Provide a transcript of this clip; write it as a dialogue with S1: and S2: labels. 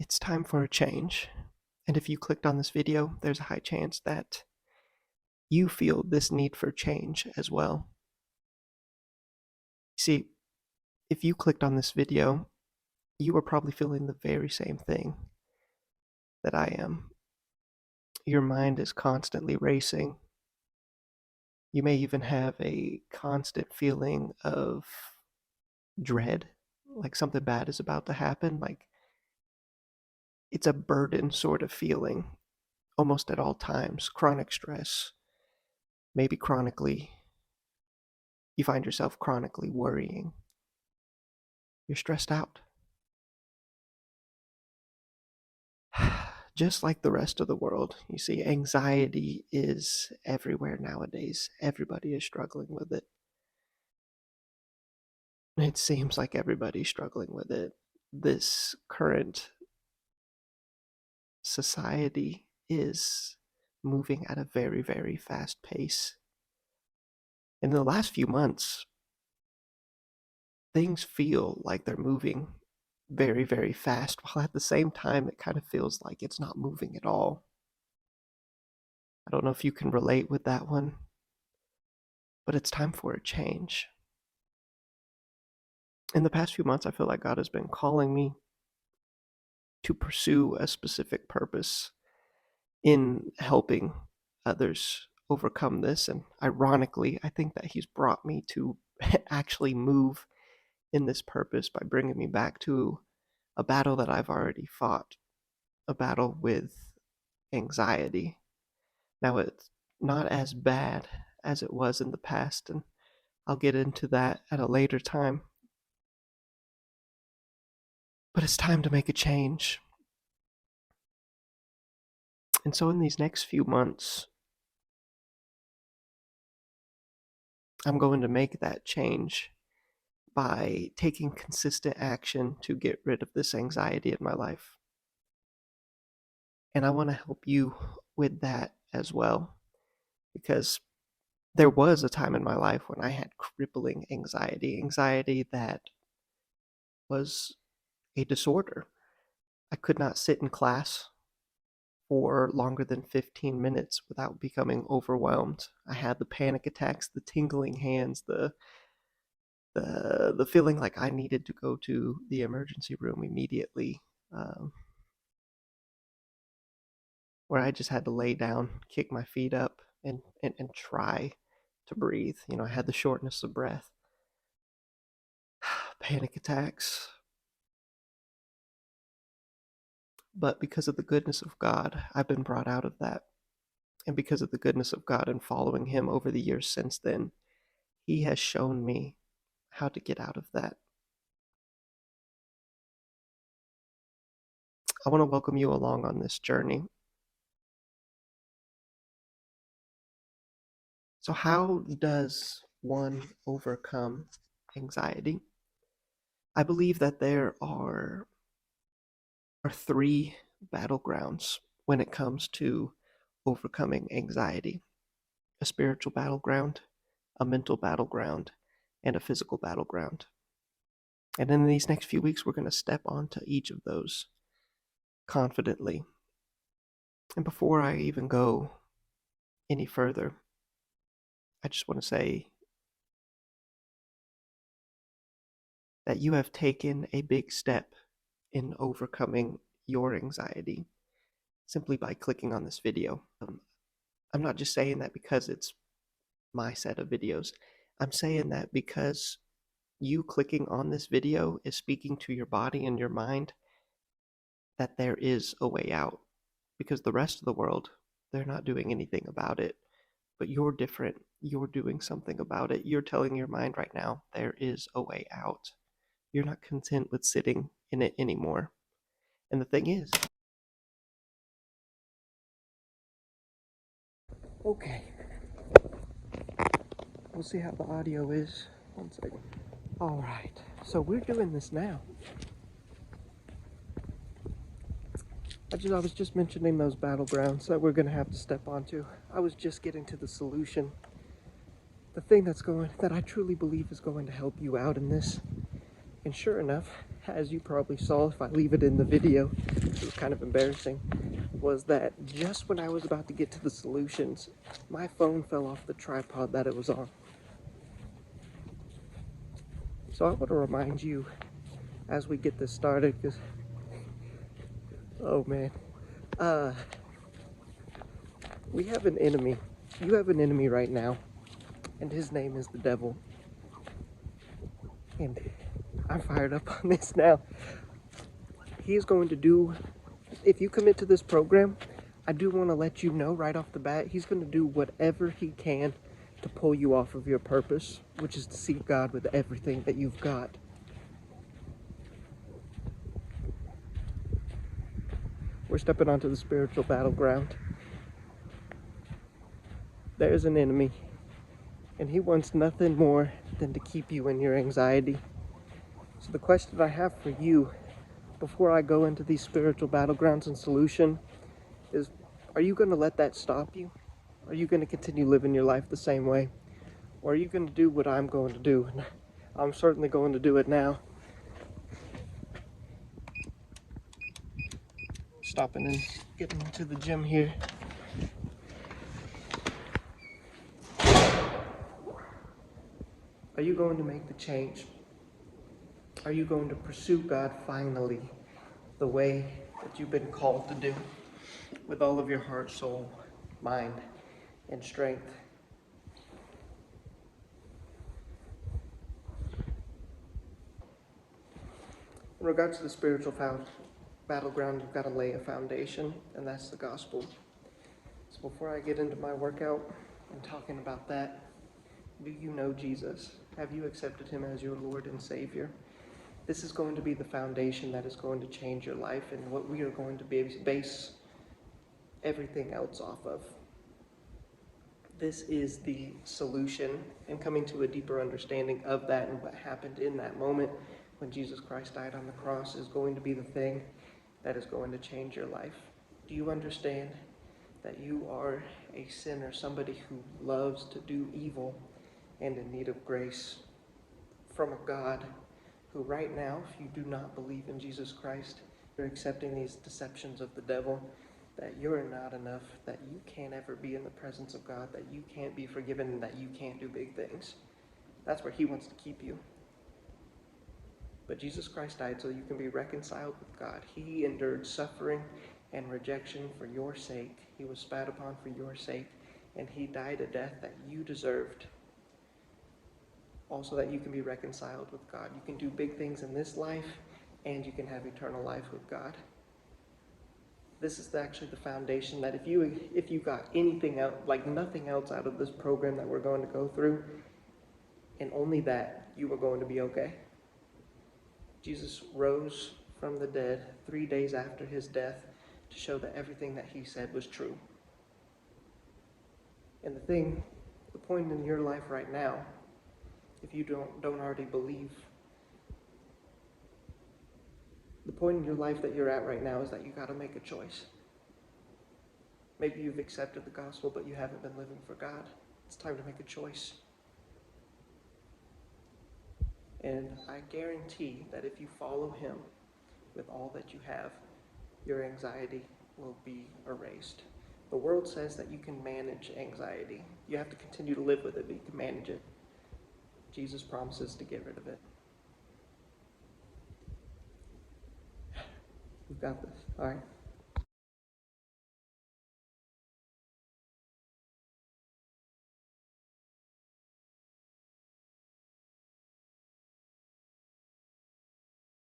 S1: It's time for a change. And if you clicked on this video, there's a high chance that you feel this need for change as well. See, if you clicked on this video, you are probably feeling the very same thing that I am. Your mind is constantly racing. You may even have a constant feeling of dread, like something bad is about to happen, like it's a burden sort of feeling almost at all times. Chronic stress, maybe chronically, you find yourself chronically worrying. You're stressed out. Just like the rest of the world, you see, anxiety is everywhere nowadays. Everybody is struggling with it. It seems like everybody's struggling with it. This current society is moving at a very, very fast pace. In the last few months, things feel like they're moving very, very fast, while at the same time, it kind of feels like it's not moving at all. I don't know if you can relate with that one, but it's time for a change. In the past few months, I feel like God has been calling me to pursue a specific purpose in helping others overcome this. And ironically, I think that He's brought me to actually move in this purpose by bringing me back to a battle that I've already fought, a battle with anxiety. Now, it's not as bad as it was in the past, and I'll get into that at a later time. But it's time to make a change. And so in these next few months, I'm going to make that change by taking consistent action to get rid of this anxiety in my life. And I want to help you with that as well, because there was a time in my life when I had crippling anxiety that was a disorder. I could not sit in class for longer than 15 minutes without becoming overwhelmed. I had the panic attacks, the tingling hands, the feeling like I needed to go to the emergency room immediately, where I just had to lay down, kick my feet up, and try to breathe. I had the shortness of breath, panic attacks. But because of the goodness of God, I've been brought out of that. And because of the goodness of God and following Him over the years since then, He has shown me how to get out of that. I want to welcome you along on this journey. So, how does one overcome anxiety? I believe that there are three battlegrounds when it comes to overcoming anxiety: a spiritual battleground, a mental battleground, and a physical battleground. And in these next few weeks, we're going to step onto each of those confidently. And before I even go any further, I just want to say that you have taken a big step in overcoming your anxiety simply by clicking on this video. I'm not just saying that because it's my set of videos. I'm saying that because you clicking on this video is speaking to your body and your mind that there is a way out. Because the rest of the world, they're not doing anything about it. But you're different. You're doing something about it. You're telling your mind right now, there is a way out. You're not content with sitting in it anymore. And the thing is, okay, we'll see how the audio is. 1 second. All right, so we're doing this now. I was just mentioning those battlegrounds that we're going to have to step onto. I was just getting to the solution. The thing that I truly believe is going to help you out in this. And sure enough, as you probably saw, if I leave it in the video, it was kind of embarrassing, was that just when I was about to get to the solutions, my phone fell off the tripod that it was on. So I want to remind you as we get this started, because, oh man, we have an enemy. You have an enemy right now, and his name is the devil. And I'm fired up on this now. He is going to do, if you commit to this program, I do want to let you know right off the bat, he's going to do whatever he can to pull you off of your purpose, which is to seek God with everything that you've got. We're stepping onto the spiritual battleground. There's an enemy, and he wants nothing more than to keep you in your anxiety. So the question I have for you before I go into these spiritual battlegrounds and solution is, are you going to let that stop you? Are you going to continue living your life the same way? Or are you going to do what I'm going to do? I'm certainly going to do it now. Stopping and getting to the gym here. Are you going to make the change? Are you going to pursue God finally the way that you've been called to do, with all of your heart, soul, mind, and strength? In regards to the spiritual battleground, you've got to lay a foundation, and that's the gospel. So before I get into my workout and talking about that, do you know Jesus? Have you accepted him as your Lord and Savior? This is going to be the foundation that is going to change your life and what we are going to base everything else off of. This is the solution, and coming to a deeper understanding of that and what happened in that moment when Jesus Christ died on the cross is going to be the thing that is going to change your life. Do you understand that you are a sinner, somebody who loves to do evil and in need of grace from a God who right now, if you do not believe in Jesus Christ, you're accepting these deceptions of the devil, that you're not enough, that you can't ever be in the presence of God, that you can't be forgiven, and that you can't do big things. That's where he wants to keep you. But Jesus Christ died so you can be reconciled with God. He endured suffering and rejection for your sake. He was spat upon for your sake, and he died a death that you deserved. Also that you can be reconciled with God. You can do big things in this life, and you can have eternal life with God. This is actually the foundation that if you got anything else, like nothing else out of this program that we're going to go through, and only that, you are going to be okay. Jesus rose from the dead 3 days after his death to show that everything that he said was true. And the point in your life right now, if you don't already believe, the point in your life that you're at right now is that you got to make a choice. Maybe you've accepted the gospel, but you haven't been living for God. It's time to make a choice. And I guarantee that if you follow him with all that you have, your anxiety will be erased. The world says that you can manage anxiety. You have to continue to live with it, but you can manage it. Jesus promises to get rid of it. We've got this. All right.